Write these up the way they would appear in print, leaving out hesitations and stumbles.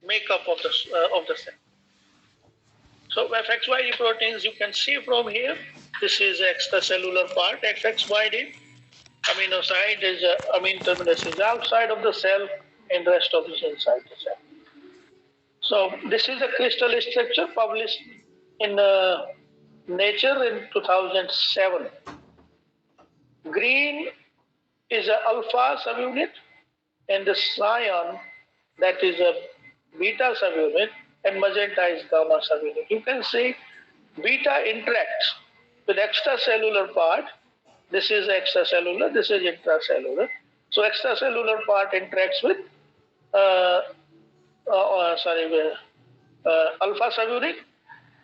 makeup of the cell. So FXYD proteins you can see from here. This is extracellular part. FXYD amino site is amino terminus is outside of the cell, and the rest of it is inside the cell. So this is a crystal structure published in Nature in 2007. Green is a alpha subunit, and the cyan, that is a beta subunit, and magenta is gamma subunit. You can see beta interacts with extracellular part. This is extracellular, this is intracellular. So extracellular part interacts with alpha subunit,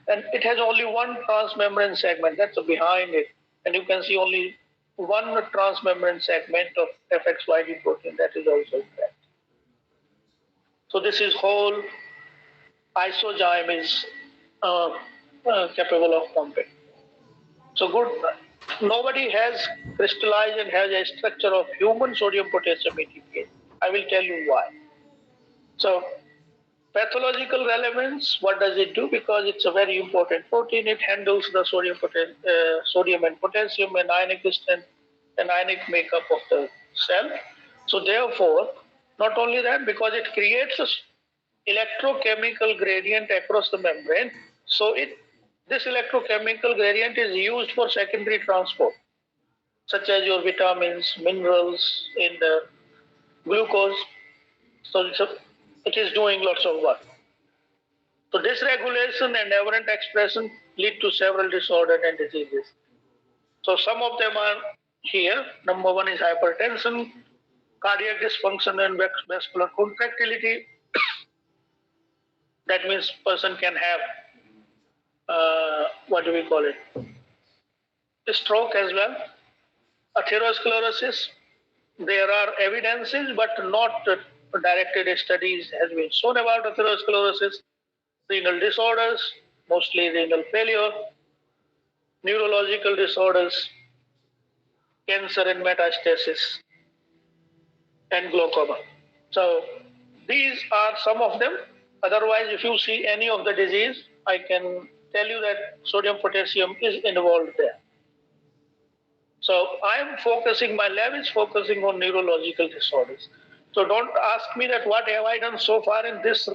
and it has only one transmembrane segment, that's behind it. And you can see only one transmembrane segment of FXYD protein that is also intact. So this is whole isozyme is capable of pumping. So good. Nobody has crystallized and has a structure of human sodium potassium ATPase. I will tell you why. So pathological relevance, what does it do? Because it's a very important protein. It handles the sodium and potassium and ionic strength and ionic makeup of the cell. So therefore, not only that, because it creates a electrochemical gradient across the membrane. So this electrochemical gradient is used for secondary transport, such as your vitamins, minerals, in the glucose. So it is doing lots of work. So dysregulation and aberrant expression lead to several disorders and diseases. So some of them are here. Number one is hypertension, cardiac dysfunction, and vascular contractility. That means person can have what do we call it? A stroke as well. Atherosclerosis. There are evidences, but not directed studies has been shown about atherosclerosis. Renal disorders, mostly renal failure, neurological disorders, cancer and metastasis, and glaucoma. So these are some of them. Otherwise, if you see any of the disease, I can tell you that sodium potassium is involved there. So I am focusing, my lab is focusing on neurological disorders. So don't ask me that what have I done so far in this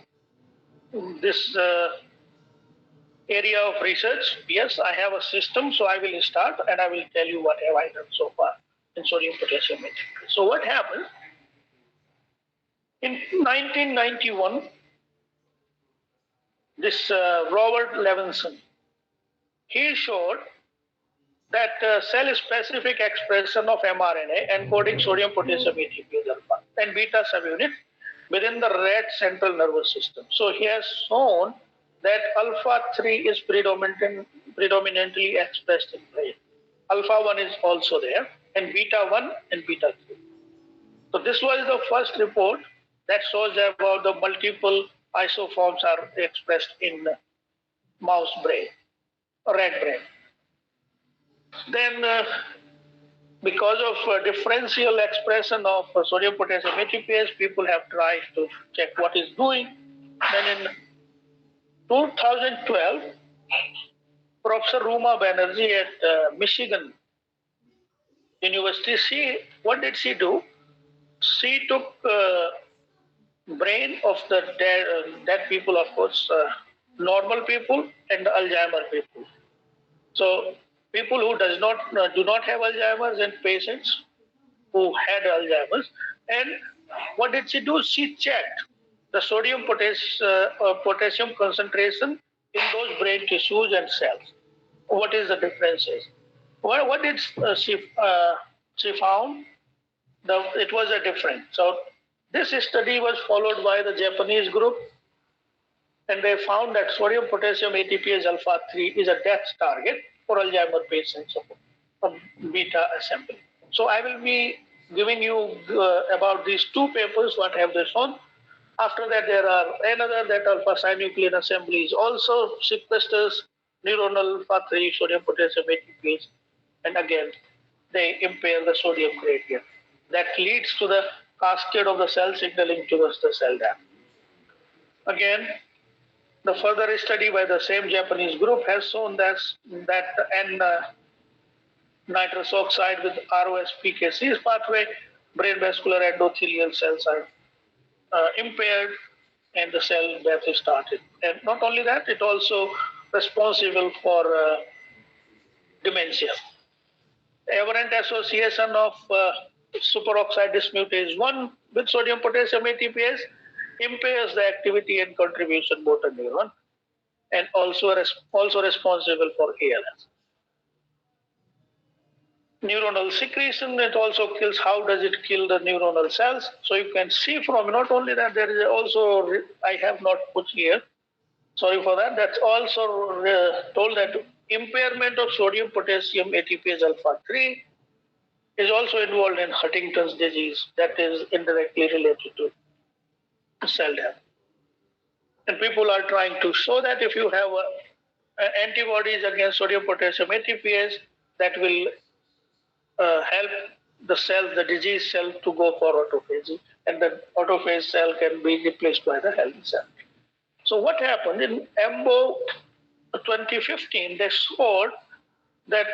area of research. Yes, I have a system, so I will start and I will tell you what have I done so far in sodium potassium ATPase. So what happened? In 1991, this Robert Levinson, he showed that cell-specific expression of mRNA encoding sodium potassium ATPase alpha and beta subunit within the rat central nervous system. So he has shown that alpha 3 is predominantly expressed in brain. Alpha 1 is also there, and beta 1 and beta 3. So this was the first report that shows about the multiple isoforms are expressed in mouse brain, rat brain. Then because of differential expression of sodium potassium ATPase, people have tried to check what is doing. Then in 2012, Professor Ruma Banerjee at Michigan University, what did she do? She took brain of the dead people, of course, normal people and Alzheimer people. So people who do not have Alzheimer's and patients who had Alzheimer's. And what did she do? She checked the sodium potassium concentration in those brain tissues and cells. What is the differences? What did she found? It was a difference. So this study was followed by the Japanese group, and they found that sodium potassium ATPase alpha 3 is a death target for Alzheimer patients of beta assembly. So I will be giving you about these two papers, what have they shown. After that, there are another that alpha synuclein assembly is also sequesters neuronal alpha 3 sodium potassium ATPase, and again they impair the sodium gradient. That leads to the cascade of the cell signaling towards the cell death. Again, the further study by the same Japanese group has shown that N nitrous oxide with ROS-PKC pathway, brain vascular endothelial cells are impaired and the cell death is started. And not only that, it also responsible for dementia. Aberrant association of superoxide dismutase 1 with sodium potassium ATPase impairs the activity and contribution motor neuron and also responsible for ALS. Neuronal secretion, it also kills. How does it kill the neuronal cells? So you can see from not only that, there is also, I have not put here, sorry for that, that's also told that impairment of sodium potassium ATPase alpha 3 is also involved in Huntington's disease, that is indirectly related to cell death. And people are trying to show that if you have antibodies against sodium potassium ATPase, that will help the cell, the disease cell, to go for autophagy, and the autophage cell can be replaced by the healthy cell. So what happened in EMBO 2015? They showed that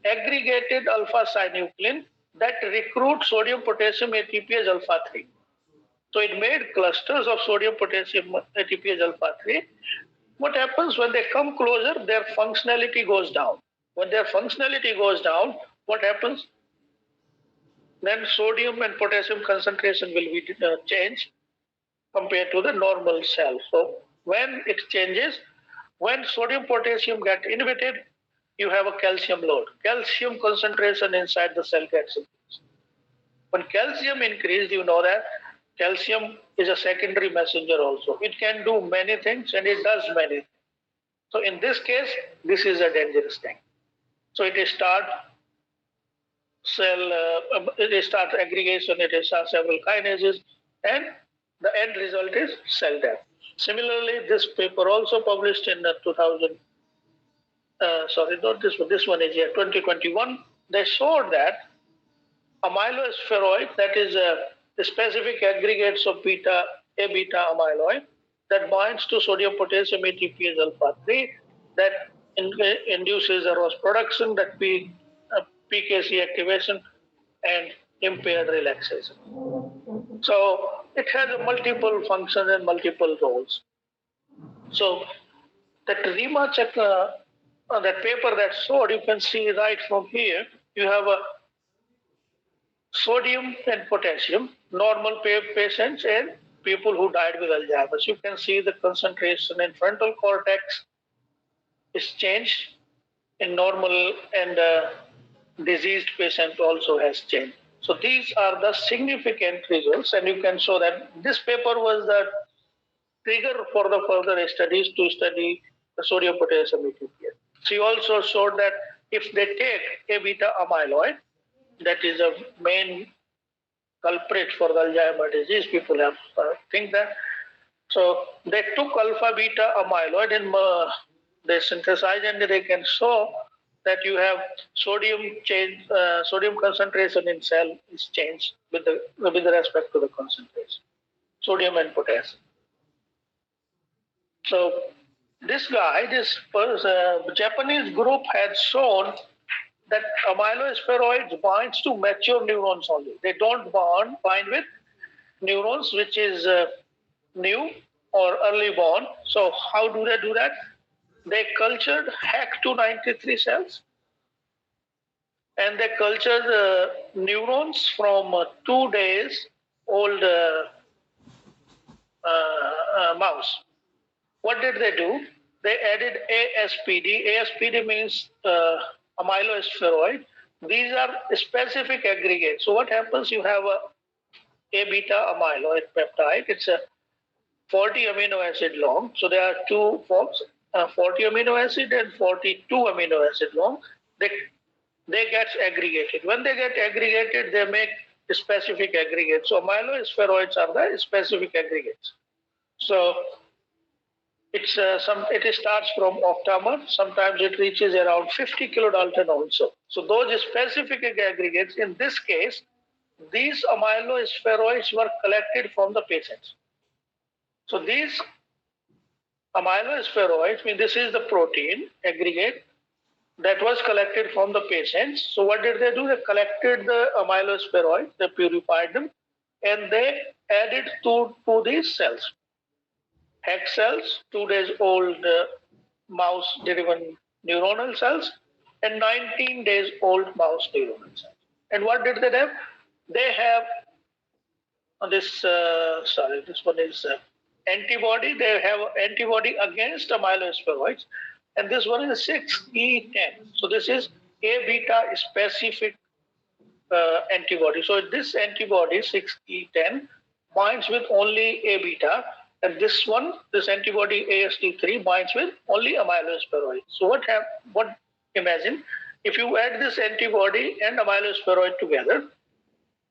aggregated alpha-synuclein that recruits sodium potassium ATPase alpha 3. So it made clusters of sodium potassium ATPase alpha 3. What happens when they come closer? Their functionality goes down. When their functionality goes down, what happens? Then sodium and potassium concentration will be changed compared to the normal cell. So when it changes, when sodium potassium get inhibited, you have a calcium load. Calcium concentration inside the cell gets increased. When calcium increased, you know that calcium is a secondary messenger also. It can do many things and it does many things. So in this case, this is a dangerous thing. So it starts aggregation, it starts several kinases, and the end result is cell death. Similarly, this paper also published in 2021, they showed that amylospheroid, that is the specific aggregates of A-beta amyloid that binds to sodium potassium ATPase alpha 3, that induces a ROS production, that PKC activation, and impaired relaxation. So it has multiple functions and multiple roles. So that that paper that showed, you can see right from here, you have a sodium and potassium, normal patients and people who died with Alzheimer's. You can see the concentration in frontal cortex is changed in normal, and diseased patient also has changed. So these are the significant results, and you can show that this paper was the trigger for the further studies to study the sodium potassium ATPase. She also showed that if they take A-beta amyloid, that is a main culprit for the Alzheimer's disease, people have think that. So they took alpha-beta amyloid and they synthesize, and they can show that you have sodium change, sodium concentration in cell is changed with respect to the concentration, sodium and potassium. So this Japanese group had shown that amylospheroids binds to mature neurons only. They don't bind with neurons which is new or early born. So how do they do that? They cultured HAC293 cells, and they cultured neurons from 2 days old mouse. What did they do? They added ASPD. ASPD means amylospheroid. These are specific aggregates. So what happens? You have A-beta amyloid peptide. It's a 40 amino acid long. So there are two forms, 40 amino acid and 42 amino acid long. They get aggregated. When they get aggregated, they make specific aggregates. So amylospheroids are the specific aggregates. So it starts from octamer. Sometimes it reaches around 50 kilodalton also. So those specific aggregates, in this case, these amylospheroids were collected from the patients. So these Amylospheroids, mean this is the protein aggregate that was collected from the patients. So what did they do? They collected the amylospheroids, they purified them, and they added to these cells. Hex cells, 2 days old mouse-driven neuronal cells, and 19 days old mouse neuronal cells. And what did they have? They have this one is antibody. They have antibody against amylospheroids, and this one is 6E10. So this is A beta specific antibody. So this antibody 6E10 binds with only A beta, and this one, this antibody AST3 binds with only amylospheroid. So what imagine if you add this antibody and amylospheroid together,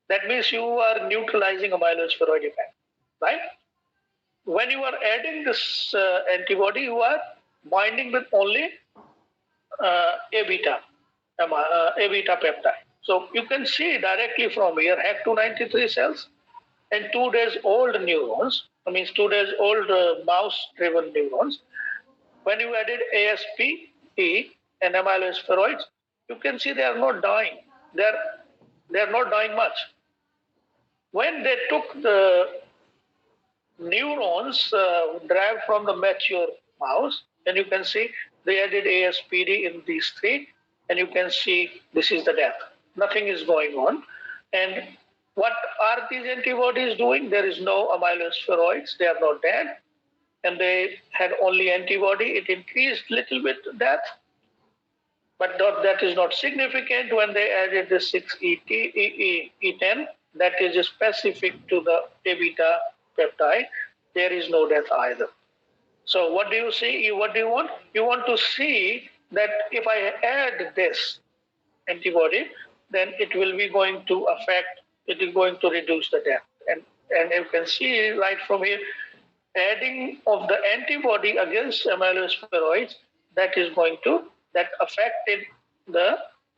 that means you are neutralizing amylospheroid effect, right? When you are adding this antibody, you are binding with only A beta peptide. So you can see directly from here HAC293 cells and 2 days old neurons, that means 2 days old mouse-driven neurons. When you added ASP, E, and amylospheroids, you can see they are not dying. They are not dying much. When they took the neurons derived from the mature mouse, and you can see they added ASPD in these three, and you can see this is the death. Nothing is going on. And what are these antibodies doing? There is no amylospheroids. They are not dead. And they had only antibody. It increased little bit death, but that is not significant. When they added the 6E10, that is specific to the A beta peptide, there is no death either. So what do you see? What do you want? You want to see that if I add this antibody, then it will be going to affect, it is going to reduce the death. And you can see right from here, adding of the antibody against amylospheroids, that affected the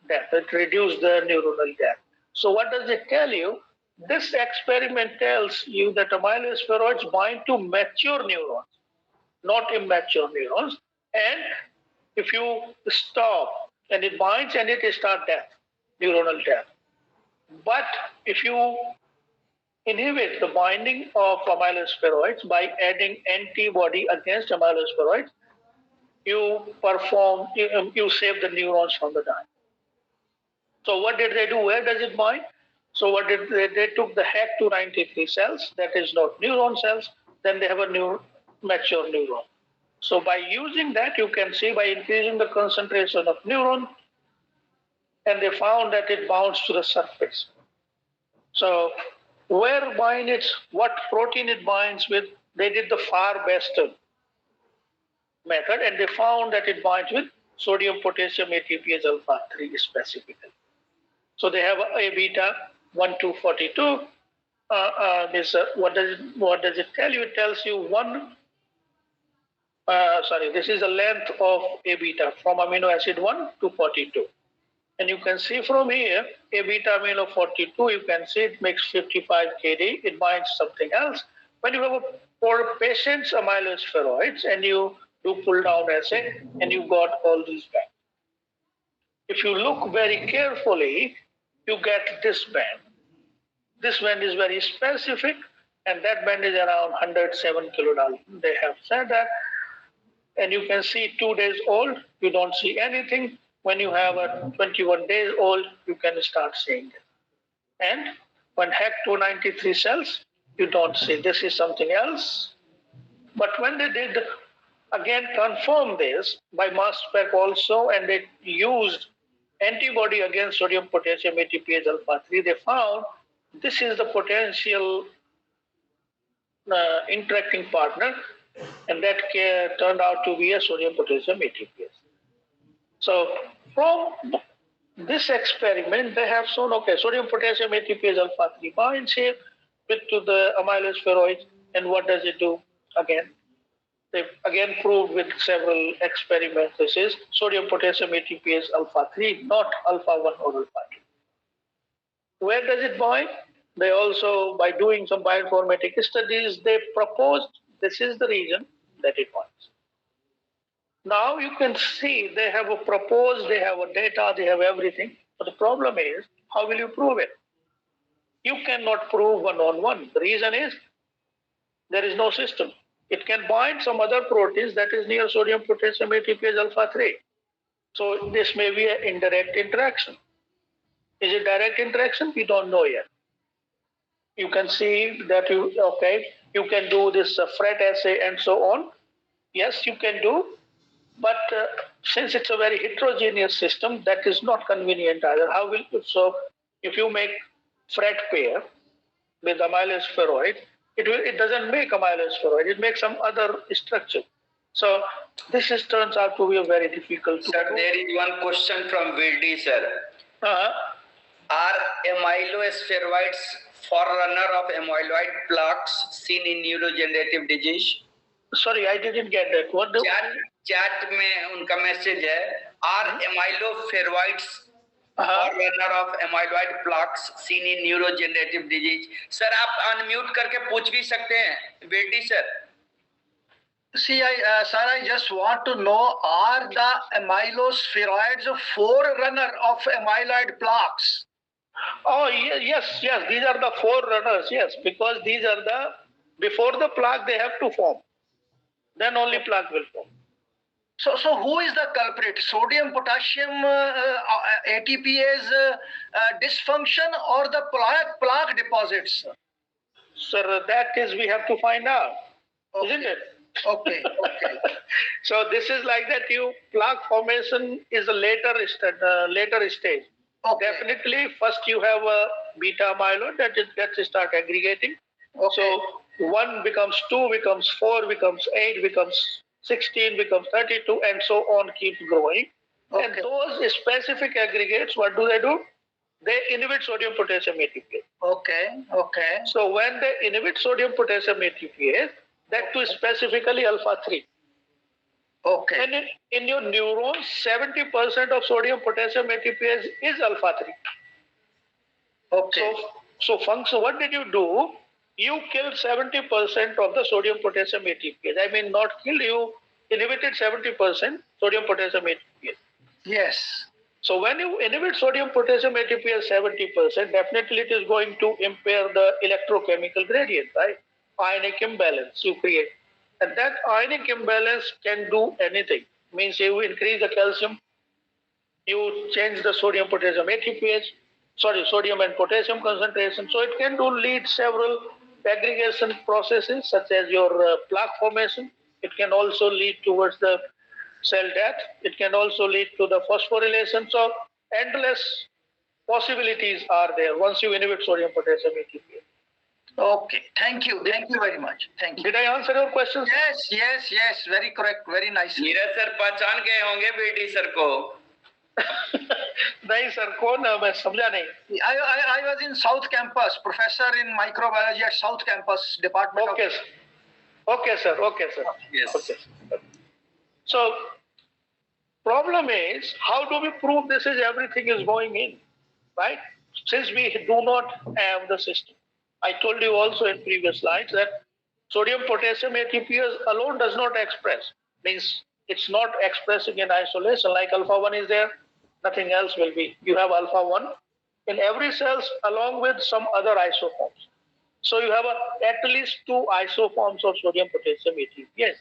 death, it reduced the neuronal death. So what does it tell you? This experiment tells you that amylospheroids bind to mature neurons, not immature neurons. And if you stop and it binds and it starts death, neuronal death. But if you inhibit the binding of amylospheroids by adding antibody against amylospheroids, you save the neurons from the dying. So what did they do? Where does it bind? So what did they took the HAC293 cells, that is not neuron cells, then they have a new mature neuron. So by using that, you can see by increasing the concentration of neuron, and they found that it bounds to the surface. So where bind it, what protein it binds with, they did the far best method, and they found that it binds with sodium potassium ATPase alpha 3 specifically. So they have A beta 1242. What does it tell you? It tells you this is the length of A beta from amino acid 1 to 42. And you can see from here, A beta amino 42, you can see it makes 55 kD. It binds something else. When you have for patients amylospheroids and you do pull down assay and you got all these back. If you look very carefully, you get this band. This band is very specific, and that band is around 107 kilodalton. They have said that. And you can see 2 days old, you don't see anything. When you have a 21 days old, you can start seeing it. And when HAC293 cells, you don't see. This is something else. But when they did again confirm this by mass spec also, and they used antibody against sodium potassium ATPase alpha 3, they found this is the potential interacting partner, and that turned out to be a sodium potassium ATPase. So from this experiment, they have shown, okay, sodium potassium ATPase alpha 3 binds here to the amylospheroids, and what does it do again? They again proved with several experiments this is sodium potassium ATPase alpha 3, not alpha 1 or alpha 2. Where does it bind? They also, by doing some bioinformatic studies, they proposed this is the region that it binds. Now you can see they have a proposed, they have a data, they have everything. But the problem is, how will you prove it? You cannot prove one on one. The reason is there is no system. It can bind some other proteins that is near sodium potassium ATPase alpha 3. So this may be an indirect interaction. Is it direct interaction? We don't know yet. You can see that you can do this FRET assay and so on. Yes, you can do, but since it's a very heterogeneous system, that is not convenient either. So if you make FRET pair with amylase spheroid, it doesn't make amylase spheroid. It makes some other structure. So this turns out to be a very difficult. Sir, there is one question from Vildi, sir. Are amylospheroids forerunner of amyloid plaques seen in neurodegenerative disease? Sorry, I didn't get that. What the chat में उनका message है, are amylospheroids forerunner of amyloid plaques seen in neurodegenerative disease? Sir, आप unmute करके पूछ भी सकते हैं, बेटी sir. See, sir, I just want to know, are the amylospheroids a forerunner of amyloid plaques? Oh, yes. These are the forerunners, yes, because these are before the plaque they have to form. Then only plaque will form. So who is the culprit? Sodium potassium ATPase dysfunction or the plaque deposits? Sir, that is we have to find out, isn't it? Okay. So this is like that. Plaque formation is a later stage. Okay. Definitely, first you have a beta amyloid that start aggregating. Okay. So 1 becomes 2, becomes 4, becomes 8, becomes 16, becomes 32, and so on, keeps growing. Okay. And those specific aggregates, what do? They inhibit sodium potassium ATPase. Okay. So when they inhibit sodium potassium ATPase, that too specifically alpha 3. Okay. And in your neurons, 70% of sodium potassium ATPase is alpha 3. Okay. So function, what did you do? You killed 70% of the sodium potassium ATPase. I mean, not killed, you inhibited 70% sodium potassium ATPase. Yes. So when you inhibit sodium potassium ATPase 70%, definitely it is going to impair the electrochemical gradient, right? Ionic imbalance you create. And that ionic imbalance can do anything. Means you increase the calcium, you change the sodium potassium ATPase, sodium and potassium concentration. So it can lead several aggregation processes such as your plaque formation. It can also lead towards the cell death. It can also lead to the phosphorylation. So endless possibilities are there once you inhibit sodium potassium ATPase. Okay, thank you very much. Thank you. Did I answer your question? Yes, very correct, very nice. Neeraj sir पहचान गए होंगे बेटी sir को. नहीं sir, कौन है? मैं समझा नहीं. I was in South Campus, professor in microbiology at South Campus department. Okay, sir. Yes. Okay. So, problem is, how do we prove this is everything is going in, right? Since we do not have the system. I told you also in previous slides that sodium potassium ATPase alone does not express. Means it's not expressing in isolation. Like alpha 1 is there, nothing else will be. You have alpha 1 in every cells along with some other isoforms. So you have at least 2 isoforms of sodium potassium ATPase.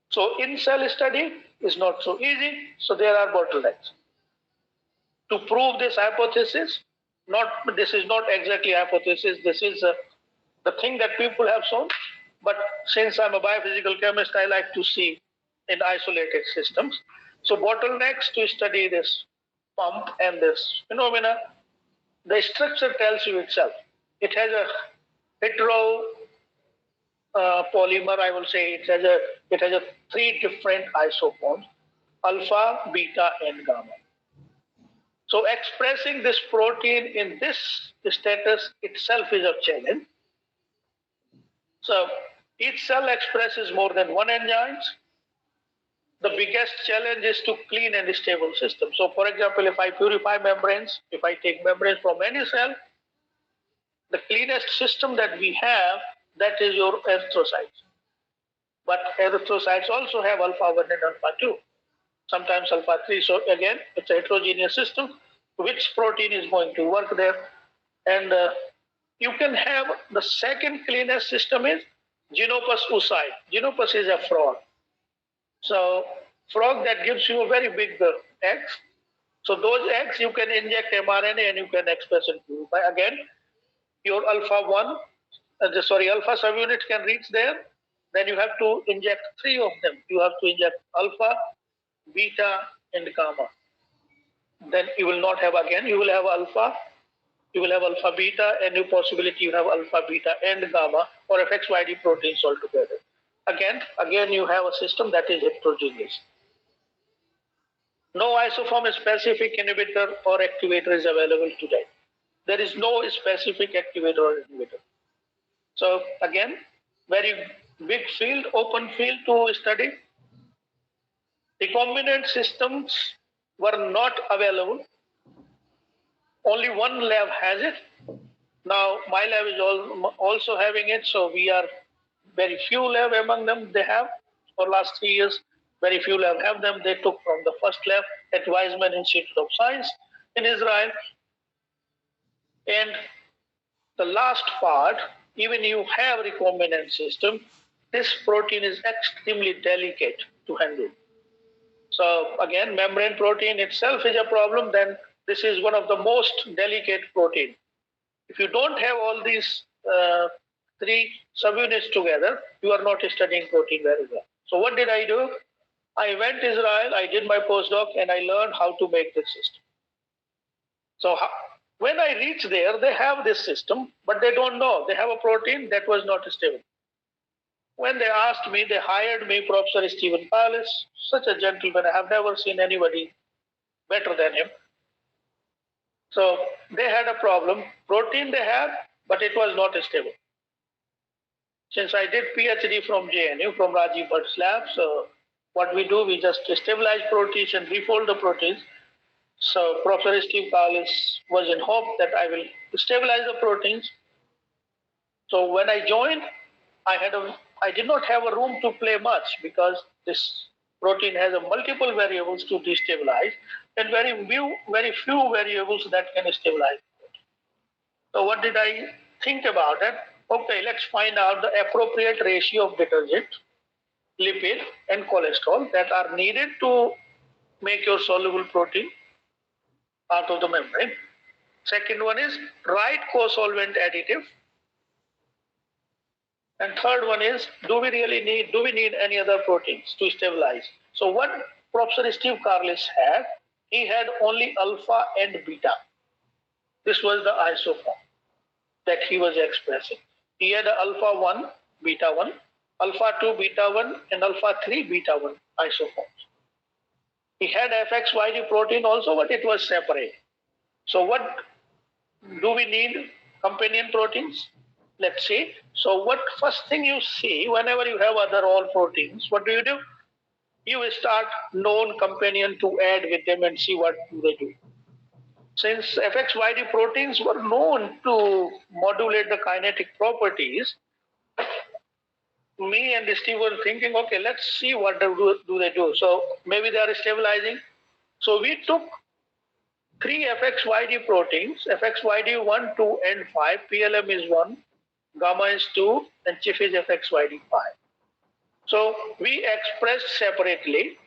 So in cell study is not so easy. So there are bottlenecks. To prove this hypothesis, this is not exactly hypothesis. This is the thing that people have shown. But since I'm a biophysical chemist, I like to see in isolated systems. So bottlenecks to study this pump and this phenomena, the structure tells you itself. It has a hetero polymer, I will say. It has a 3 different isoforms, alpha, beta, and gamma. So expressing this protein in this status itself is a challenge. So each cell expresses more than 1 enzyme. The biggest challenge is to clean and stable system. So for example, if I purify membranes, if I take membranes from any cell, the cleanest system that we have, that is your erythrocytes. But erythrocytes also have alpha 1 and alpha 2, sometimes alpha 3. So again, it's a heterogeneous system. Which protein is going to work there? And you can have the second cleanest system is Genopus oocyte. Genopus is a frog. So frog that gives you a very big eggs. So those eggs you can inject mRNA and you can express it. But again, your alpha 1, alpha subunit can reach there. Then you have to inject 3 of them. You have to inject alpha, beta, and gamma. Then you will not have again, you will have alpha, you will have alpha beta, and new possibility you have alpha beta and gamma or FXYD proteins altogether. Again, you have a system that is heterogeneous. No isoform specific inhibitor or activator is available today. There is no specific activator or inhibitor. So again, very big field, open field to study. Recombinant systems were not available. Only one lab has it. Now my lab is also having it, so we are very few lab among them they have. For last 3 years, very few lab have them. They took from the first lab at Weizmann Institute of Science in Israel. And the last part, even you have recombinant system, this protein is extremely delicate to handle. So again, membrane protein itself is a problem. Then this is one of the most delicate protein. If you don't have all these 3 subunits together, you are not studying protein very well. So what did I do? I went to Israel, I did my postdoc, and I learned how to make this system. So when I reached there, they have this system, but they don't know. They have a protein that was not stable. When they asked me, they hired me, Professor Stephen Palace, such a gentleman. I have never seen anybody better than him. So they had a problem. Protein they had, but it was not stable. Since I did PhD from JNU, from Rajiv Bhatt's lab, so what we do, we just stabilize proteins and refold the proteins. So Professor Steve Carlis was in hope that I will stabilize the proteins. So when I joined, I did not have a room to play much because this protein has a multiple variables to destabilize and very few variables that can stabilize. So what did I think about it? Okay, let's find out the appropriate ratio of detergent, lipid, and cholesterol that are needed to make your soluble protein out of the membrane. Second one is right co-solvent additive. And third one is, do we need any other proteins to stabilize? So what Professor Steve Carlis had, he had only alpha and beta. This was the isoform that he was expressing. He had alpha 1, beta 1, alpha 2, beta 1, and alpha 3, beta 1 isoforms. He had FXYD protein also, but it was separate. So what do we need? Companion proteins? Let's see. So what first thing you see whenever you have other all proteins, what do? You will start known companion to add with them and see what they do. Since FXYD proteins were known to modulate the kinetic properties, me and Steve were thinking, okay, let's see what do they do. So maybe they are stabilizing. So we took 3 FXYD proteins, FXYD 1, 2, and 5. PLM is 1, gamma is 2, and CHIF is FXYD 5. So we expressed separately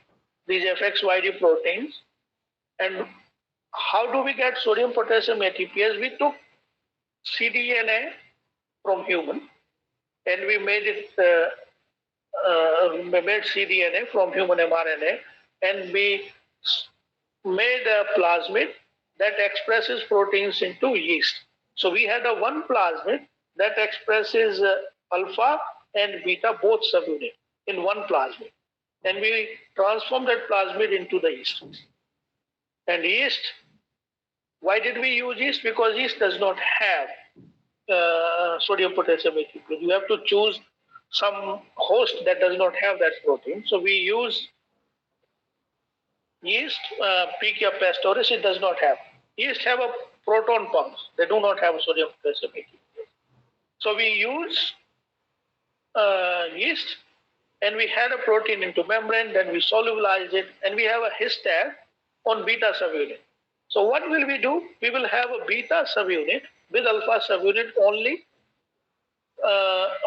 these FXYD proteins. And how do we get sodium potassium ATPase? We took cDNA from human and we made cDNA from human mRNA, and we made a plasmid that expresses proteins into yeast. So we had one plasmid that expresses alpha and beta both subunit in one plasmid, and we transformed that plasmid into the yeast. And yeast, why did we use yeast? Because yeast does not have sodium potassium ATPase. You have to choose some host that does not have that protein. So we use yeast, Pichia pastoris, it does not have. Yeast have a proton pumps. They do not have a sodium potassium ATPase. So we use yeast and we had a protein into membrane, then we solubilize it, and we have a his tag on beta subunit. So what will we do? We will have a beta subunit with alpha subunit only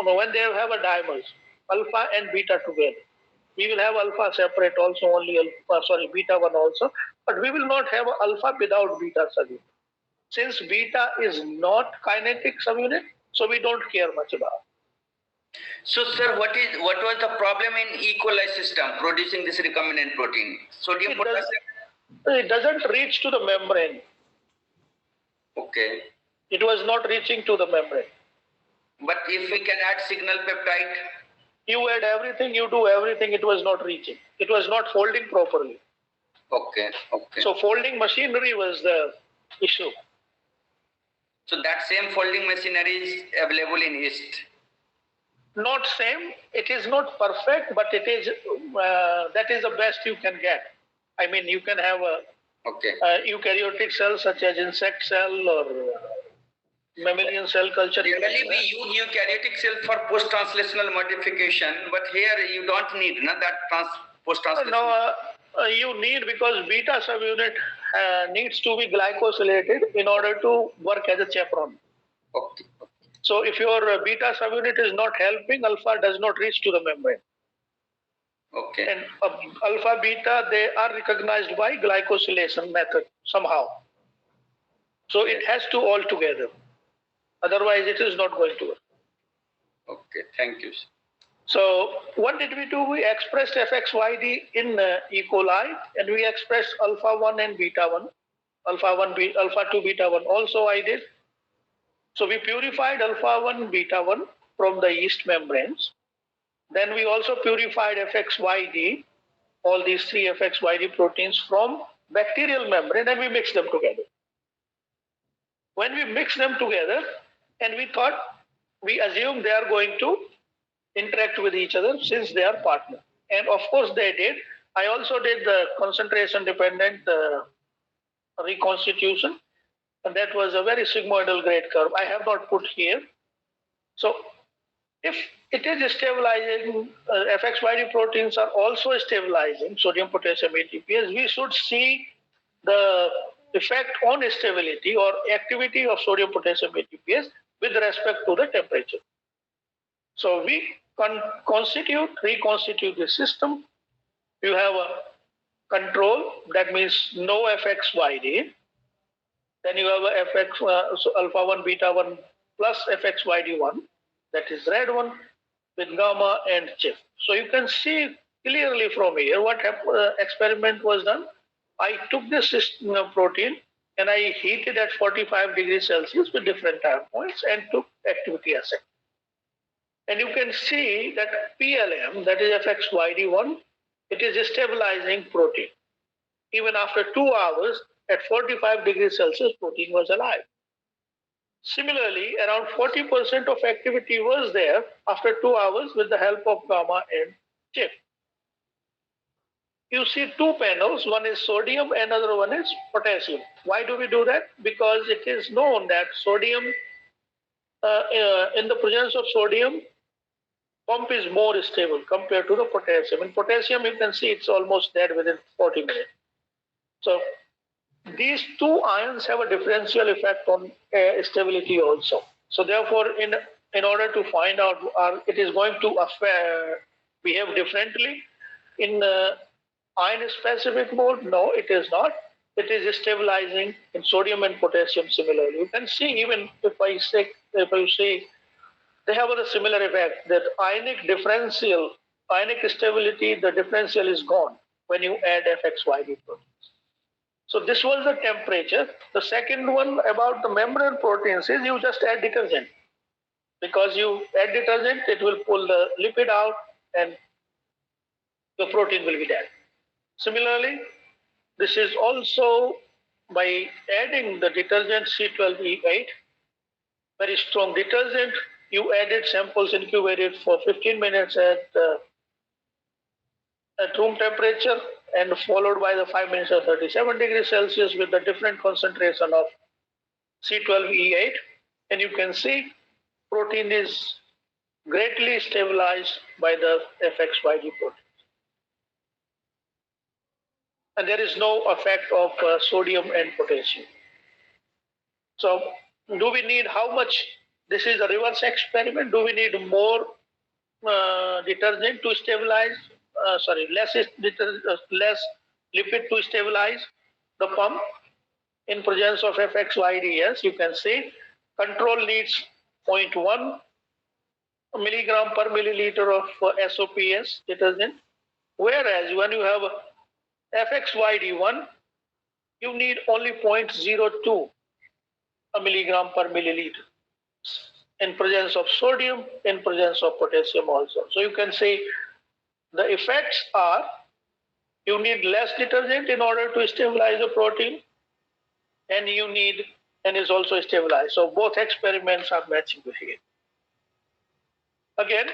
when they have a dimers, alpha and beta together. We will have alpha separate also, only beta one also, but we will not have alpha without beta subunit. Since beta is not kinetic subunit, so we don't care much about it. So, sir, what was the problem in E. coli system producing this recombinant protein? Sodium potassium? It doesn't reach to the membrane. Okay. It was not reaching to the membrane. But if we can add signal peptide? You add everything, you do everything, it was not reaching. It was not folding properly. Okay. So folding machinery was the issue. So that same folding machinery is available in yeast? Not same. It is not perfect, but it is that is the best you can get. I mean, you can have a eukaryotic cell such as insect cell or mammalian cell culture. Generally, we use eukaryotic cell for post-translational modification, but here you don't need that post-translational. No, you need, because beta subunit needs to be glycosylated in order to work as a chaperone. Okay. So if your beta subunit is not helping, alpha does not reach to the membrane. Okay. And alpha, beta, they are recognized by glycosylation method somehow. So it has to all together. Otherwise, it is not going to work. Okay, thank you. So what did we do? We expressed FXYD in E. coli, and we expressed alpha 1 and beta 1, alpha 2, beta 1. Also I did. So we purified alpha 1, beta 1 from the yeast membranes. Then we also purified FXYD, all these three FXYD proteins from bacterial membrane, and we mixed them together. When we mixed them together, and we assumed they are going to interact with each other since they are partners. And of course they did. I also did the concentration dependent reconstitution, and that was a very sigmoidal grade curve. I have not put here. So if it is stabilizing, FXYD proteins are also stabilizing sodium potassium ATPase, we should see the effect on stability or activity of sodium potassium ATPase with respect to the temperature. So we reconstitute the system. You have a control, that means no FXYD. Then you have a alpha 1, beta 1 plus FXYD1, that is red one, with gamma and CHIF. So you can see clearly from here what experiment was done. I took this protein and I heated at 45 degrees Celsius with different time points and took activity assay. And you can see that PLM, that is FXYD1, it is stabilizing protein. Even after 2 hours at 45 degrees Celsius, protein was alive. Similarly, around 40% of activity was there after 2 hours with the help of gamma and CHIF. You see two panels, one is sodium, another one is potassium. Why do we do that? Because it is known that sodium, in the presence of sodium, pump is more stable compared to the potassium. In potassium, you can see it's almost dead within 40 minutes. So these two ions have a differential effect on stability also. So therefore, in order to find out it is going to behave differently in ion-specific mode, no, it is not. It is stabilizing in sodium and potassium similarly. You can see, even if you see, they have a similar effect, that ionic stability, the differential is gone when you add FXYD proteins. So this was the temperature. The second one about the membrane proteins is you just add detergent. Because you add detergent, it will pull the lipid out and the protein will be dead. Similarly, this is also by adding the detergent C12E8, very strong detergent. You added samples, incubated for 15 minutes at room temperature, and followed by the 5 minutes at 37 degrees Celsius with the different concentration of C12E8. And you can see protein is greatly stabilized by the FXYD protein. And there is no effect of sodium and potassium. So do we need how much? This is a reverse experiment. Do we need more detergent to stabilize? Less lipid to stabilize the pump in presence of FXYD. Yes, you can see control needs 0.1 milligram per milliliter of SOPS detergent, whereas when you have FXYD1, you need only 0.02 a milligram per milliliter in presence of sodium, in presence of potassium also. So you can say the effects are you need less detergent in order to stabilize the protein, and is also stabilized. So both experiments are matching here. Again,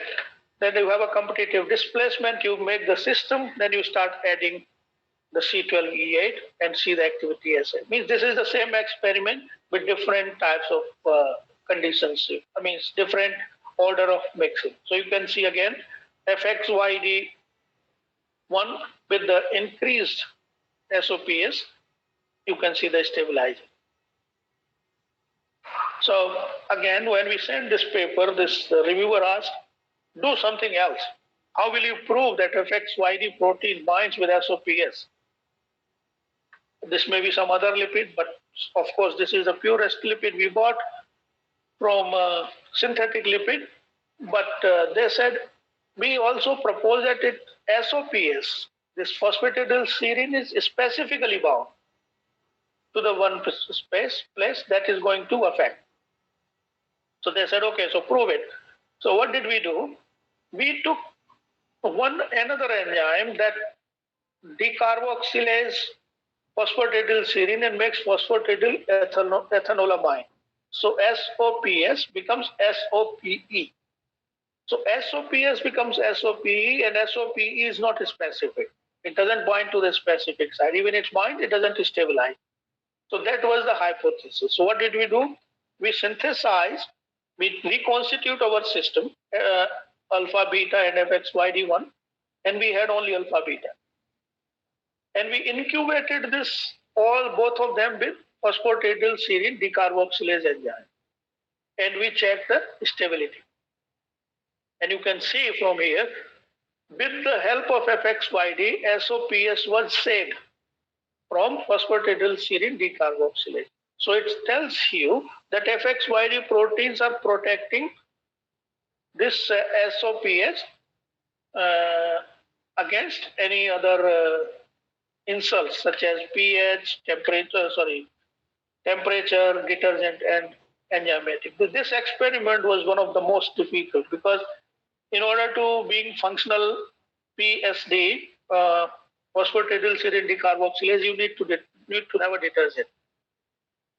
then you have a competitive displacement, you make the system, then you start adding the C12E8 and see the activity assay. Means this is the same experiment with different types of conditions. I mean, it's different order of mixing. So you can see again, FXYD1 with the increased SOPS, you can see the stabilizer. So again, when we send this paper, this reviewer asked, do something else. How will you prove that FXYD protein binds with SOPS? This may be some other lipid, but of course this is the purest lipid we bought from synthetic lipid. But they said, we also propose that SOPS, this phosphatidylserine, is specifically bound to the one place that is going to affect. So they said, okay, so prove it. So what did we do? We took another enzyme that decarboxylase phosphatidylserine and makes phosphatidylethanolamine. So SOPS becomes SOPE. So SOPS becomes SOPE, and SOPE is not specific. It doesn't bind to the specific side. Even it binds, it doesn't stabilize. So that was the hypothesis. So what did we do? We synthesized, we reconstitute our system, alpha, beta, and FXYD1, and we had only alpha, beta. And we incubated both of them with phosphatidylserine decarboxylase enzyme. And we checked the stability. And you can see from here, with the help of FXYD, SOPS was saved from phosphatidylserine decarboxylase. So it tells you that FXYD proteins are protecting this SOPS against any other insults such as pH, temperature, detergent, and enzymatic. This experiment was one of the most difficult because in order to being functional PSD, phosphatidylserine decarboxylase, you need to have a detergent.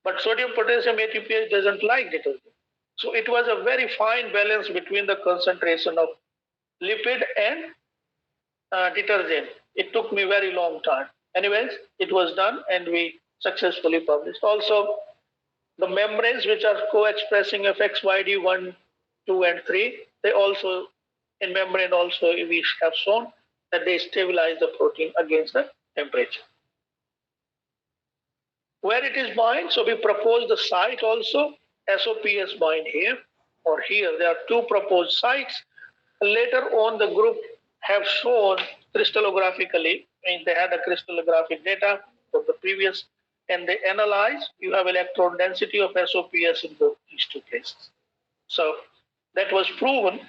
But sodium potassium ATPase doesn't like detergent. So it was a very fine balance between the concentration of lipid and detergent. It took me very long time. Anyways, it was done and we successfully published. Also, the membranes which are co-expressing FXYD1, 2, and 3, they also, in membrane also we have shown that they stabilize the protein against the temperature. Where it is bind, so we propose the site also, SOPS bind here or here. There are two proposed sites. Later on, the group have shown crystallographically, and they had a crystallographic data for the previous, and they analyze, you have electron density of SOPS in both these two places. So that was proven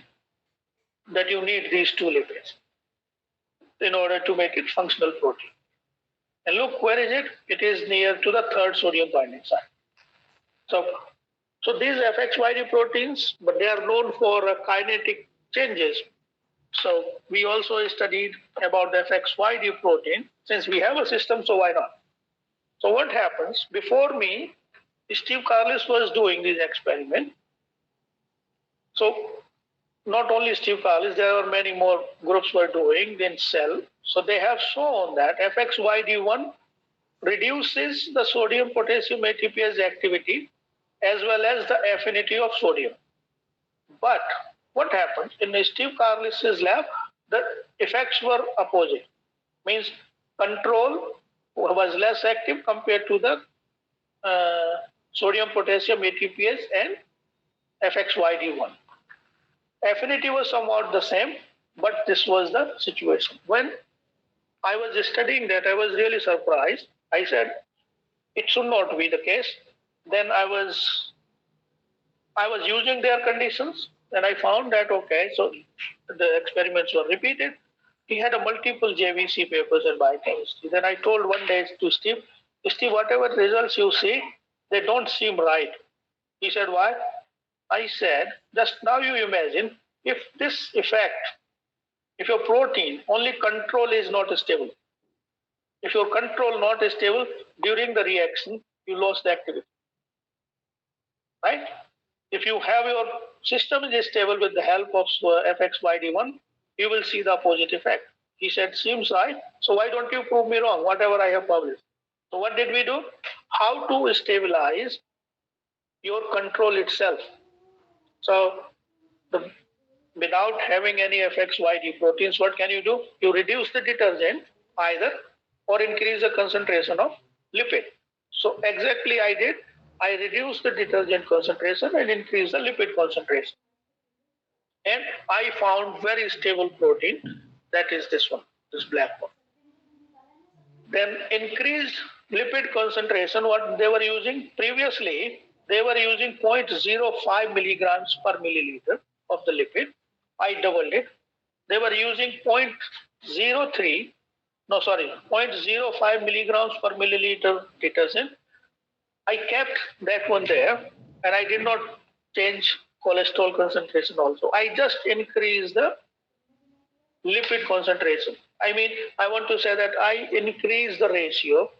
that you need these two lipids in order to make it functional protein. And look, where is it? It is near to the third sodium binding site. So these FXYD proteins, but they are known for kinetic changes. So we also studied about the FXYD protein. Since we have a system, so why not? So what happens? Before me, Steve Carlis was doing this experiment. So not only Steve Carlis, there are many more groups were doing in Cell. So they have shown that FXYD1 reduces the sodium potassium ATPase activity as well as the affinity of sodium. But what happened? In Steve Carlis's lab, the effects were opposite. Means control was less active compared to the sodium potassium ATPase and FXYD1. Affinity was somewhat the same, but this was the situation. When I was studying that, I was really surprised. I said, it should not be the case. Then I was using their conditions, and I found that, okay, so the experiments were repeated. He had a multiple JVC papers in biochemistry. Then I told one day to Steve, whatever results you see, they don't seem right. He said, why? I said, just now you imagine if this effect, if your protein only control is not stable, if your control not stable during the reaction, you lost the activity. Right? If you have your system is stable with the help of FXYD1, you will see the opposite effect. He said, seems right. So why don't you prove me wrong, whatever I have published? So what did we do? How to stabilize your control itself. So without having any FXYD proteins, what can you do? You reduce the detergent either or increase the concentration of lipid. So exactly I did. I reduced the detergent concentration and increased the lipid concentration. And I found very stable protein. That is this one, this black one. Then increased lipid concentration, what they were using previously, they were using 0.05 milligrams per milliliter of the lipid. I doubled it. They were using 0.05 milligrams per milliliter detergent. I kept that one there, and I did not change cholesterol concentration also. I just increased the lipid concentration. I mean, I want to say that I increased the ratio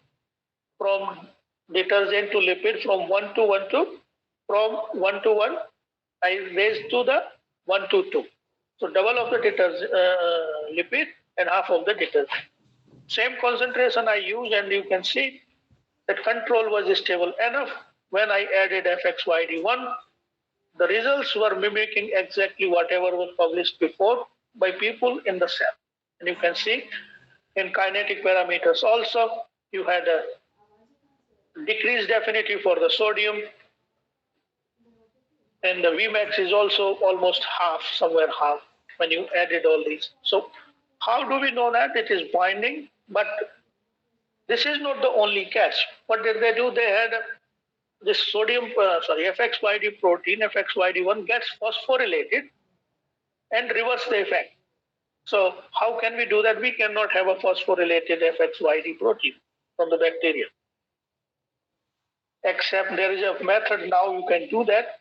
from detergent to lipid from 1 to 1 to, from 1 to 1, I raised to the 1 to 2. So double of the lipid and half of the detergent. Same concentration I use, and you can see that control was stable enough. When I added FXYD1, the results were mimicking exactly whatever was published before by people in the cell. And you can see in kinetic parameters also, you had a decreased affinity for the sodium, and the Vmax is also almost half, somewhere half, when you added all these. So how do we know that? It is binding, but this is not the only catch. What did they do? They had this FXYD protein, FXYD1 gets phosphorylated and reverse the effect. So how can we do that? We cannot have a phosphorylated FXYD protein from the bacteria. Except there is a method now you can do that,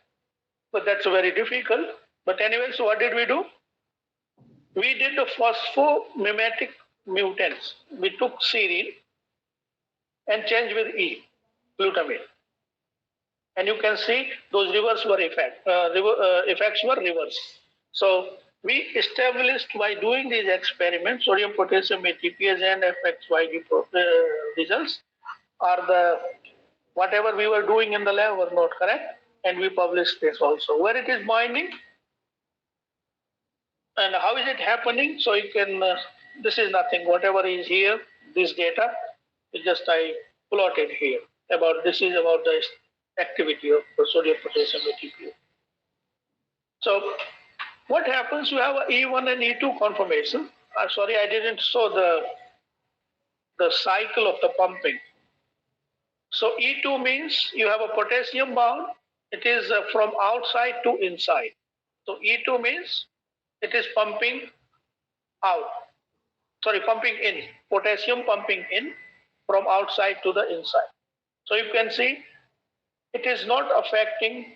but that's very difficult. But anyway, so what did we do? We did the phosphomimetic mutants. We took serine and changed with E, glutamate. And you can see those effects were reversed. So we established by doing these experiments, sodium potassium ATPase and FXYD results are the whatever we were doing in the lab were not correct, and we published this also. Where it is binding and how is it happening? So you can, this is nothing, whatever is here, this data, it just I plotted here about, this is about the activity of sodium potassium ATPase. So what happens? You have a E1 and E2 conformation. Sorry, I didn't show the cycle of the pumping. So E2 means you have a potassium bound. It is from outside to inside. So E2 means it is pumping out. Sorry, pumping in. Potassium pumping in from outside to the inside. So you can see it is not affecting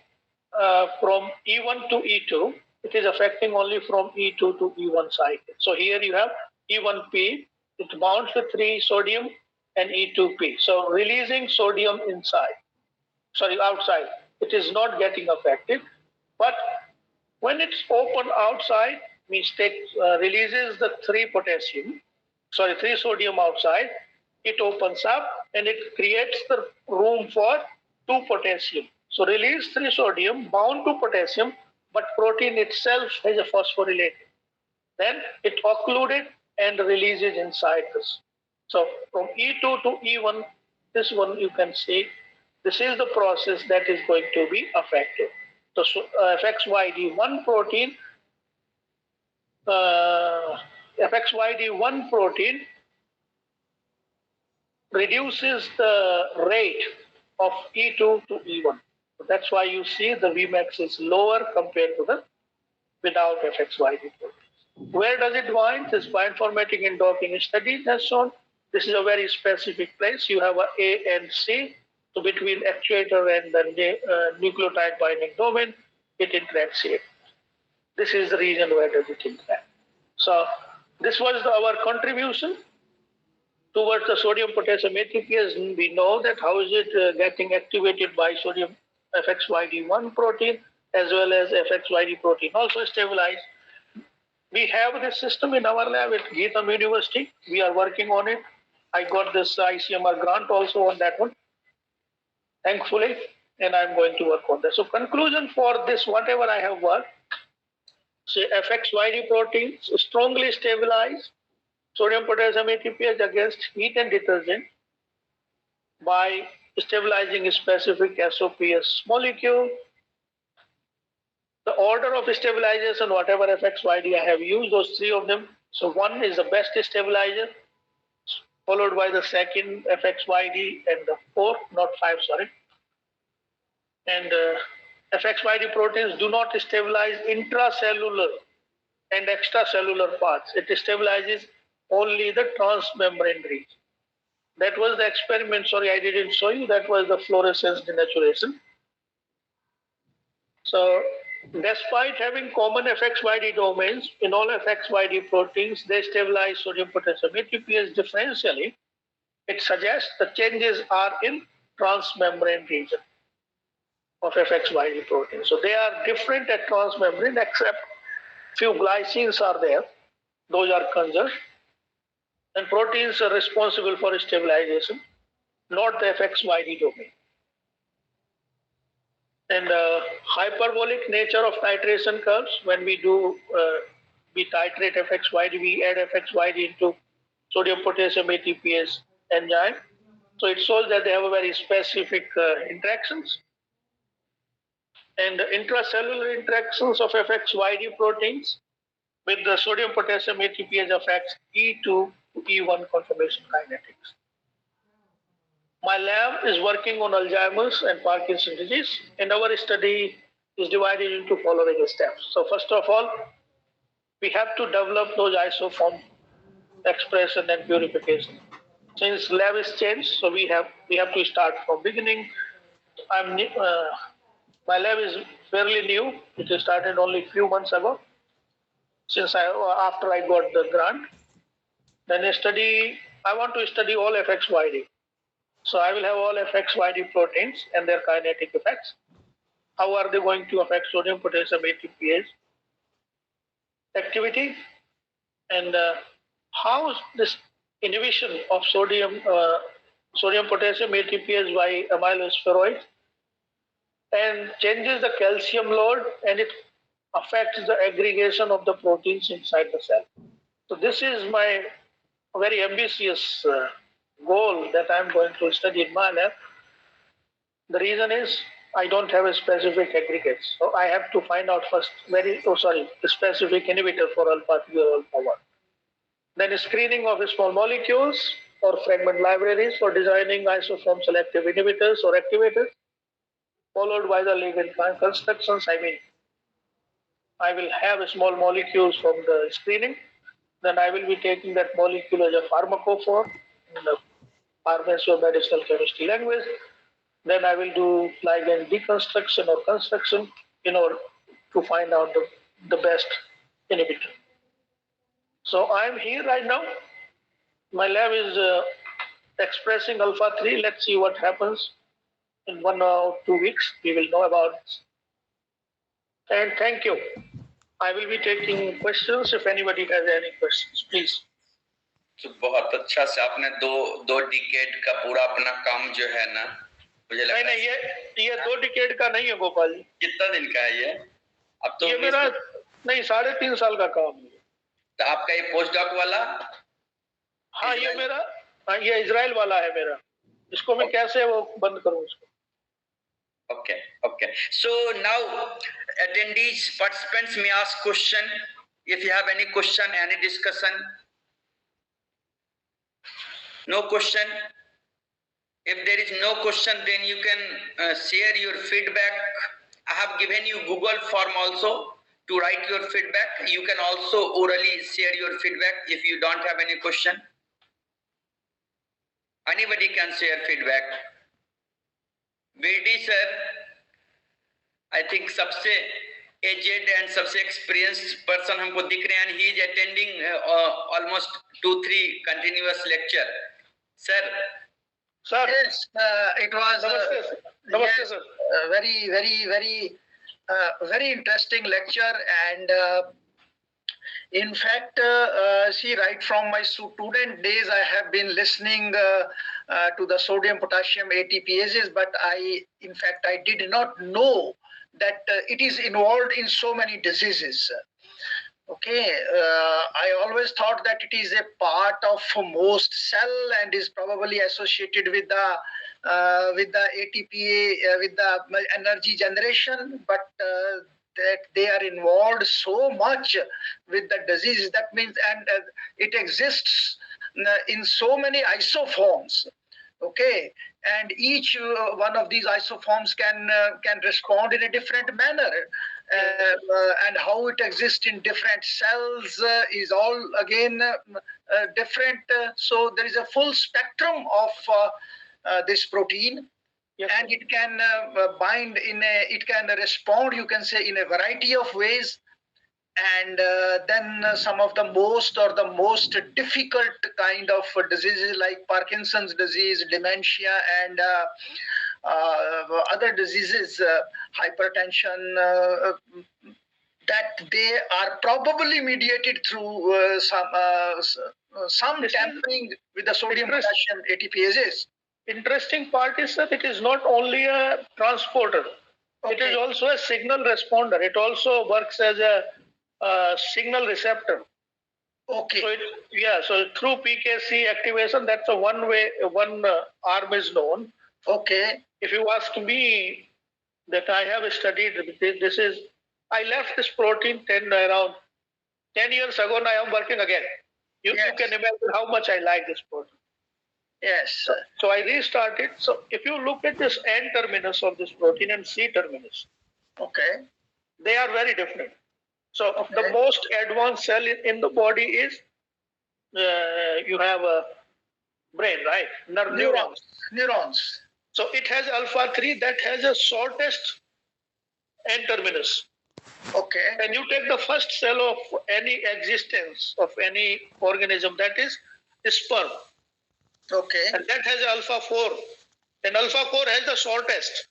from E1 to E2. It is affecting only from E2 to E1 cycle. So here you have E1P. It bounds with 3 sodium and E2P. So releasing sodium outside. It is not getting affected. But when it's open outside, means releases the 3 sodium outside, it opens up and it creates the room for 2 potassium. So release 3 sodium bound to potassium, but protein itself has a phosphorylated. Then it occluded and releases inside this. So from E2 to E1, this one you can see, this is the process that is going to be affected. So FXYD1 protein, FXYD1 protein reduces the rate of E2 to E1. So that's why you see the Vmax is lower compared to the without FXYD protein. Where does it bind? This bioinformatic and docking studies has shown this is a very specific place. You have A and C. So between actuator and the nucleotide binding domain, it interacts here. This is the region where does it interact. So this was our contribution towards the sodium potassium ATPase. We know that how is it getting activated by sodium FXYD1 protein as well as FXYD protein also stabilized. We have this system in our lab at Geetham University. We are working on it. I got this ICMR grant also on that one, thankfully, and I'm going to work on that. So conclusion for this, whatever I have worked, say FXYD proteins strongly stabilize sodium potassium ATPase against heat and detergent by stabilizing a specific SOPS molecule. The order of stabilization, whatever FXYD I have used, those three of them. So one is the best stabilizer, followed by the second FXYD and the fourth, not five, sorry. And FXYD proteins do not stabilize intracellular and extracellular parts. It stabilizes only the transmembrane region. That was the experiment. Sorry, I didn't show you. That was the fluorescence denaturation. So despite having common FXYD domains in all FXYD proteins, they stabilize sodium potassium ATPase differentially. It suggests the changes are in transmembrane region of FXYD proteins. So they are different at transmembrane, except few glycines are there. Those are conserved. And proteins are responsible for stabilization, not the FXYD domain. And hyperbolic nature of titration curves, when we do, we titrate FXYD, we add FXYD into sodium potassium ATPase enzyme. So it shows that they have a very specific interactions. And intracellular interactions of FXYD proteins with the sodium potassium ATPase affects E2 to E1 conformation kinetics. My lab is working on Alzheimer's and Parkinson's disease, and our study is divided into following steps. So first of all, we have to develop those isoform expression and purification. Since lab is changed, so we have to start from beginning. My lab is fairly new. It started only a few months ago, after I got the grant. Then I want to study all FXYD. So I will have all FXYD proteins and their kinetic effects. How are they going to affect sodium potassium ATPase activity? And how this inhibition of sodium potassium ATPase by amylospheroids and changes the calcium load, and it affects the aggregation of the proteins inside the cell. So this is my very ambitious goal that I'm going to study in my lab. The reason is I don't have a specific aggregates. So I have to find out first a specific inhibitor for alpha 3 or alpha 1. Then screening of small molecules or fragment libraries for designing isoform selective inhibitors or activators, followed by the ligand constructions. I will have small molecules from the screening. Then I will be taking that molecule as a pharmacophore in the pharmacy or medicinal chemistry language. Then I will do ligand deconstruction or construction in order to find out the best inhibitor. So I'm here right now. My lab is expressing alpha 3. Let's see what happens in 1 or 2 weeks. We will know about it. And thank you. I will be taking questions if anybody has any questions, please. तो बहुत अच्छा से आपने दो decade का पूरा अपना काम जो है ना, मुझे लगता है नहीं, ये 2 डिकेड का नहीं है गोपाल जी। कितना दिन का है ये? अब तो ये मेरा नहीं 3.5 साल का काम है। तो आपका ये पोस्ट डॉक वाला? हाँ ये मेरा, हाँ ये इजराइल वाला है मेरा। इसको मैं कैसे वो बंद करूं इसको? Okay, okay. So now attendees, participants may ask question. If you have any question, any discussion. No question. If there is no question, then you can share your feedback. I have given you Google form also to write your feedback. You can also orally share your feedback if you don't have any question. Anybody can share feedback. BD sir, I think सबसे aged and सबसे experienced person हमको दिख रहे हैं, and he is attending almost 2-3 continuous lecture. Sir. Sir. Yes, it was Namaste, sir. Very interesting lecture, and in fact, see, right from my student days, I have been listening to the sodium potassium ATPases, but in fact, I did not know that it is involved in so many diseases. Okay, I always thought that it is a part of most cell and is probably associated with the ATPA, with the energy generation, but that they are involved so much with the disease. That means, and it exists in so many isoforms. Okay, and each one of these isoforms can respond in a different manner, and how it exists in different cells is all again different. So there is a full spectrum of this protein. Yes. And it can bind it can respond, you can say, in a variety of ways. And then some of the most difficult kind of diseases like Parkinson's disease, dementia, and other diseases, hypertension, that they are probably mediated through some tampering with the sodium potassium ATPases. Interesting part is that it is not only a transporter, it is also a signal responder. It also works as a signal receptor. Okay. So so through PKC activation, that's a one arm is known. Okay. If you ask me, that I have studied this is, I left this protein around 10 years ago, and I am working again. You can imagine how much I like this protein. Yes. So I restarted. So if you look at this N terminus of this protein and C terminus, okay, they are very different. So the most advanced cell in the body is you have a brain, right? Neurons. So it has alpha 3 that has a shortest N terminus. Okay. And you take the first cell of any existence of any organism, that is sperm. Okay. And that has alpha 4. And alpha 4 has the shortest.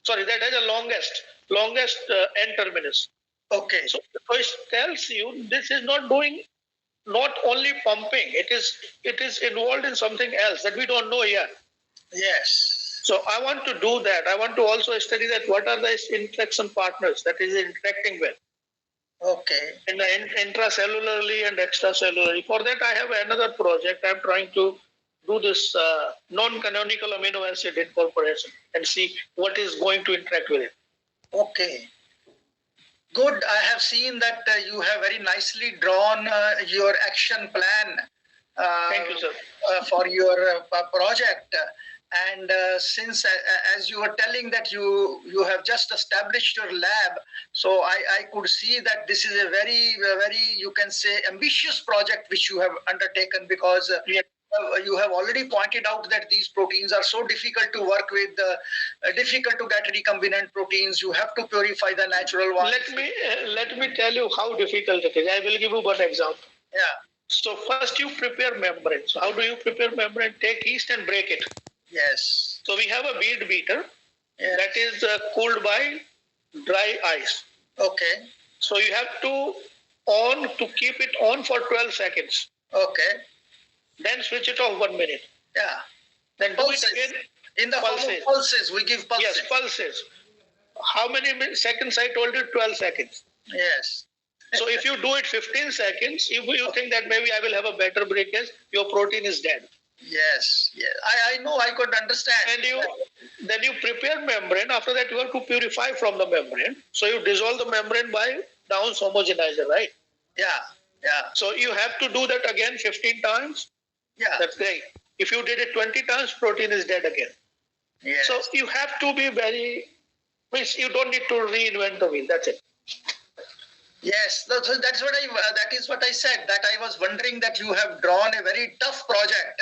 Sorry, that has the longest N terminus. Okay. So it tells you this is not doing not only pumping, it is involved in something else that we don't know yet. Yes. So I want to do that. I want to also study that what are the interaction partners that is interacting with. Okay. In the intracellularly and extracellularly. For that I have another project. I'm trying to do this non-canonical amino acid incorporation and see what is going to interact with it. Okay. Good. I have seen that you have very nicely drawn your action plan. Thank you, sir. For your project. And since, as you were telling that you have just established your lab, so I could see that this is a very, you can say, ambitious project which you have undertaken, because you have already pointed out that these proteins are so difficult to work with, difficult to get recombinant proteins. You have to purify the natural ones. Let me tell you how difficult it is. I will give you one example. Yeah. So first you prepare membrane. So how do you prepare membrane? Take yeast and break it. Yes. So we have a bead beater that is cooled by dry ice. Okay. So you have to keep it on for 12 seconds. Okay. Then switch it off 1 minute. Yeah. Then pulses. Do it again. In the form of pulses, we give pulses. Yes, pulses. How many seconds? I told you 12 seconds. Yes. So if you do it 15 seconds, if you think that maybe I will have a better breakage, your protein is dead. Yes. Yes. I know. I could understand. And then you prepare membrane. After that, you have to purify from the membrane. So you dissolve the membrane by Downs homogenizer, right? Yeah. Yeah. So you have to do that again 15 times. Yeah. That's great. If you did it 20 times, protein is dead again. Yes. So you have to be means you don't need to reinvent the wheel. That's it. Yes, so that's what that is what I said, that I was wondering that you have drawn a very tough project,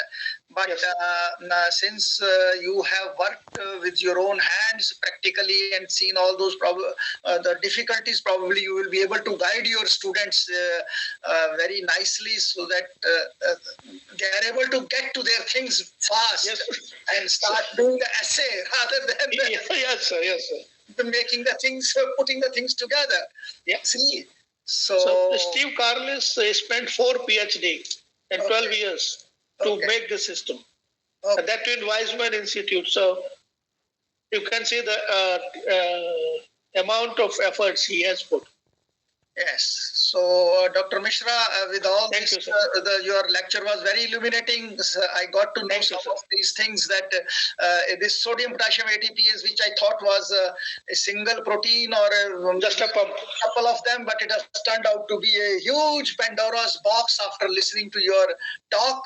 but Yes. Since you have worked with your own hands practically and seen all those the difficulties, probably you will be able to guide your students very nicely, so that they are able to get to their things fast. Yes. And start doing the essay rather than Yes, sir. Yes, sir. making the things, putting the things together. Yeah. See, So Steve Carlis spent 4 PhD in 12 years to make the system. And that in Weizmann Institute. So you can see the amount of efforts he has put. Yes. So, Dr. Mishra, with all Thank this, you, sir. your lecture was very illuminating. So I got to know Thank you, some sir. of these things, that this sodium potassium ATPase, which I thought was a single protein or Just a pump. couple of them, but it has turned out to be a huge Pandora's box after listening to your talk.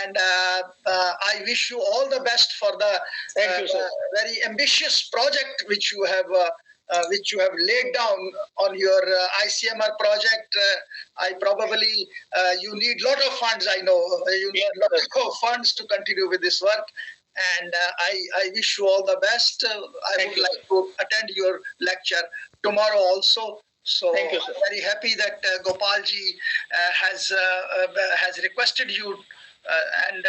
And I wish you all the best for the Thank you, sir. very ambitious project which you have laid down on your ICMR project. I probably you need a lot of funds. I know you need a lot of funds to continue with this work. And I wish you all the best. I would like to attend your lecture tomorrow also. So Thank you, sir. I'm very happy that Gopalji has requested you, and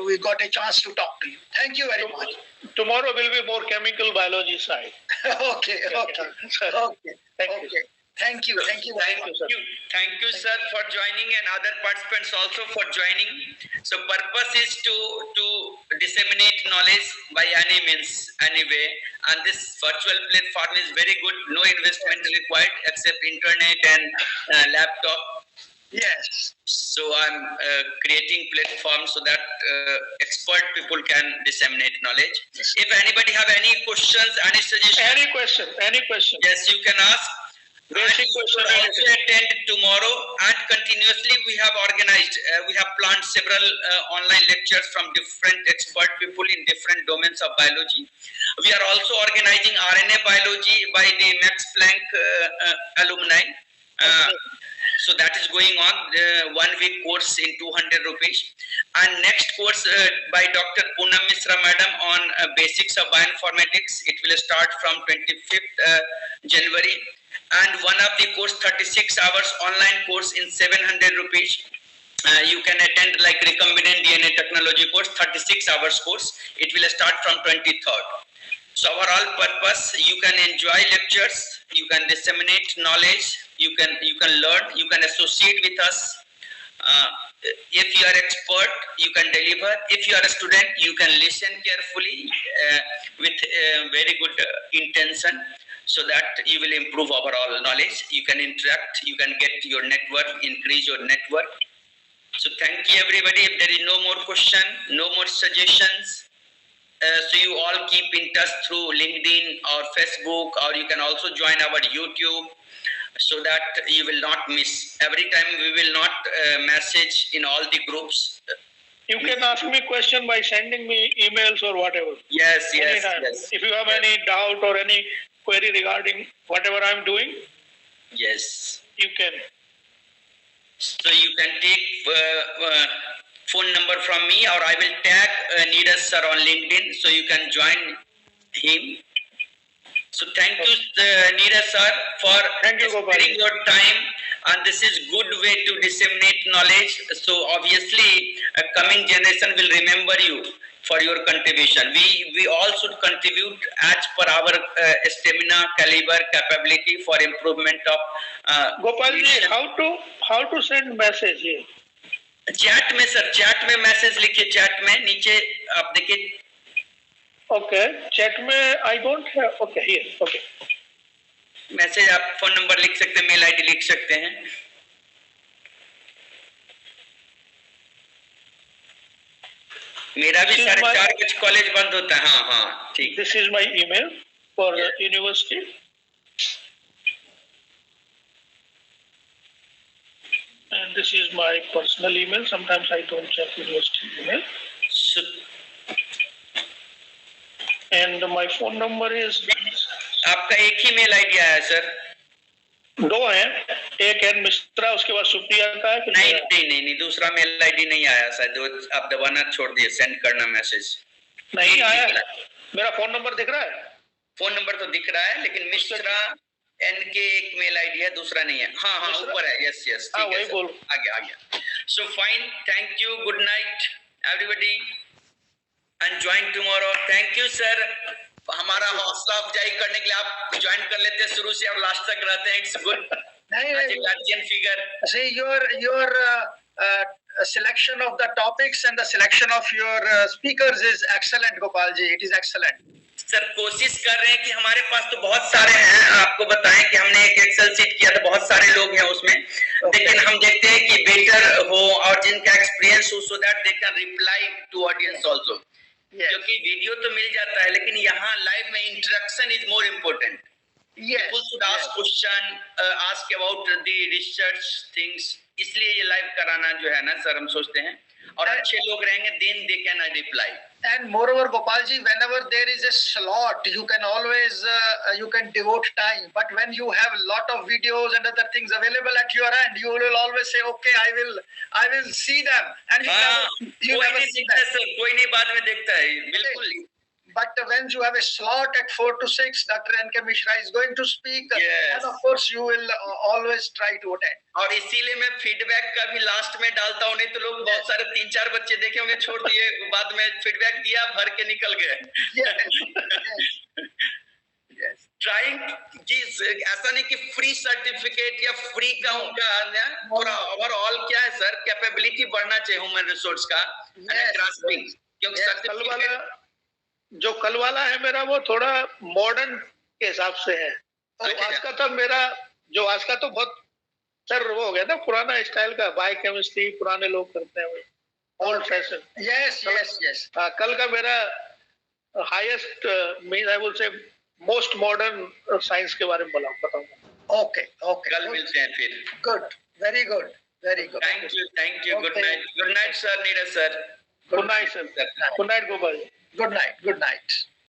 we got a chance to talk to you. Thank you very much. Tomorrow will be more chemical biology side. Okay. Thank you. Thank you. Thank you, sir, for joining, and other participants also for joining. So purpose is to disseminate knowledge by any means, any way. And this virtual platform is very good. No investment required except internet and laptop. Yes. So I'm creating platform so that expert people can disseminate knowledge. If anybody have any questions, any suggestions, Any question? yes, you can ask. Basic question. Also attend tomorrow, and continuously we have organized, we have planned several online lectures from different expert people in different domains of biology. We are also organizing RNA biology by the Max Planck alumni. So that is going on, 1 week course in 200 rupees. And next course by Dr. Poonam Mishra madam on basics of bioinformatics. It will start from 25th January. And one of the course, 36 hours online course in 700 rupees. You can attend like recombinant DNA technology course, 36 hours course. It will start from 23rd. So overall purpose, you can enjoy lectures, you can disseminate knowledge, you can learn, you can associate with us. If you are expert, you can deliver. If you are a student, you can listen carefully with very good intention, so that you will improve overall knowledge. You can interact, you can get your network, increase your network. So thank you everybody. If there is no more question, no more suggestions, so you all keep in touch through LinkedIn or Facebook, or you can also join our YouTube, so that you will not miss. Every time we will not message in all the groups. You can ask me question by sending me emails or whatever. Yes. If you have any doubt or any query regarding whatever I'm doing, yes, you can. So you can take phone number from me, or I will tag Neeraj sir on LinkedIn, so you can join him. So thank you, Neeraj sir, for spending your time. And this is good way to disseminate knowledge. So obviously, a coming generation will remember you for your contribution. We all should contribute as per our stamina, caliber, capability for improvement of. Gopalji, how to send message here? Chat में sir, chat में message लिखिए, chat में नीचे आप देखिए. Okay, chat में I don't have. Okay, here. Okay. Message आप phone number लिख सकते हैं, मेल आईडी लिख सकते हैं। मेरा भी 4:30 कॉलेज बंद होता है। हाँ हाँ ठीक। This is my email for university and this is my personal email. Sometimes I don't check university email. So, and my phone number is आपका एक ही मेल आईडी आया सर? दो है, एक है मिश्रा, उसके बाद सुप्रिया का है। नहीं नहीं नहीं नहीं, दूसरा मेल आईडी नहीं आया शायद, आप दबाना छोड़ दिए, सेंड करना मैसेज नहीं आया। मेरा फोन नंबर दिख रहा है? फोन नंबर तो दिख रहा है, लेकिन मिश्रा एन के एक मेल आईडी है, दूसरा नहीं है। हाँ हाँ ऊपर है, यस यस ठीक है सर, आ गया आ गया। So fine, thank you, good night everybody and join tomorrow. Thank you sir, हमारा हौसला अफजाई करने के लिए आप ज्वाइन कर लेते हैं शुरू से और लास्ट तक रहते हैं, it's good. Guardian figure, see your selection of the topics and the selection of your speakers is excellent, Gopal ji, it is excellent. Sir कोशिश कर रहे हैं कि हमारे पास तो बहुत सारे हैं, आपको बताएं कि हमने एक एक्सेल शीट किया तो बहुत सारे लोग हैं उसमें, लेकिन हम देखते हैं कि बेटर हो और जिनका एक्सपीरियंस हो, so that they can reply to audience also. क्योंकि वीडियो तो मिल जाता है, लेकिन यहाँ लाइव में interaction is more important. People should ask question, ask about the research things, इसलिए ये लाइव कराना जो है ना सर, हम सोचते हैं और अच्छे लोग रहेंगे, then they can reply. And moreover, Gopal ji, whenever there is a slot, you can always you can devote time. But when you have a lot of videos and other things available at your end, you will always say, okay, I will see them, and you never see them. Sir कोई नहीं बाद में देखता है, बिल्कुल। But when you have a slot at 4 to 6, Dr. N.K. Mishra is going to speak, and of course you will always try to attend. और इसीलिए मैं फीडबैक का भी लास्ट में डालता हूँ, नहीं तो लोग बहुत सारे 3-4 बच्चे देखे होंगे छोड़ दिए, बाद में फीडबैक दिया भर के निकल गए। ट्राइंग कि ऐसा नहीं कि फ्री सर्टिफिकेट या फ्री का उनका और ओवरऑल क्या है सर, कैपेबिलिटी बढ़ना चाहिए ह्यूमन रिसोर्स का, ग्रास्पिंग। क्योंकि सर्टिफिकेट जो कल वाला है मेरा वो थोड़ा मॉडर्न के हिसाब से है, तो आज का तो मेरा जो आज का तो बहुत सर वो हो गया ना पुराना स्टाइल का, बायोकेमिस्ट्री पुराने लोग करते हैं, old fashion. Yes yes yes. कल का मेरा highest mean I will say most modern science के बारे में बताऊंगा। ओके ओके, कल मिलते हैं फिर। Good, very good, very good. Thank you, good night sir, Neeraj sir. Good night sir, good night Gopal. Good night. Good night.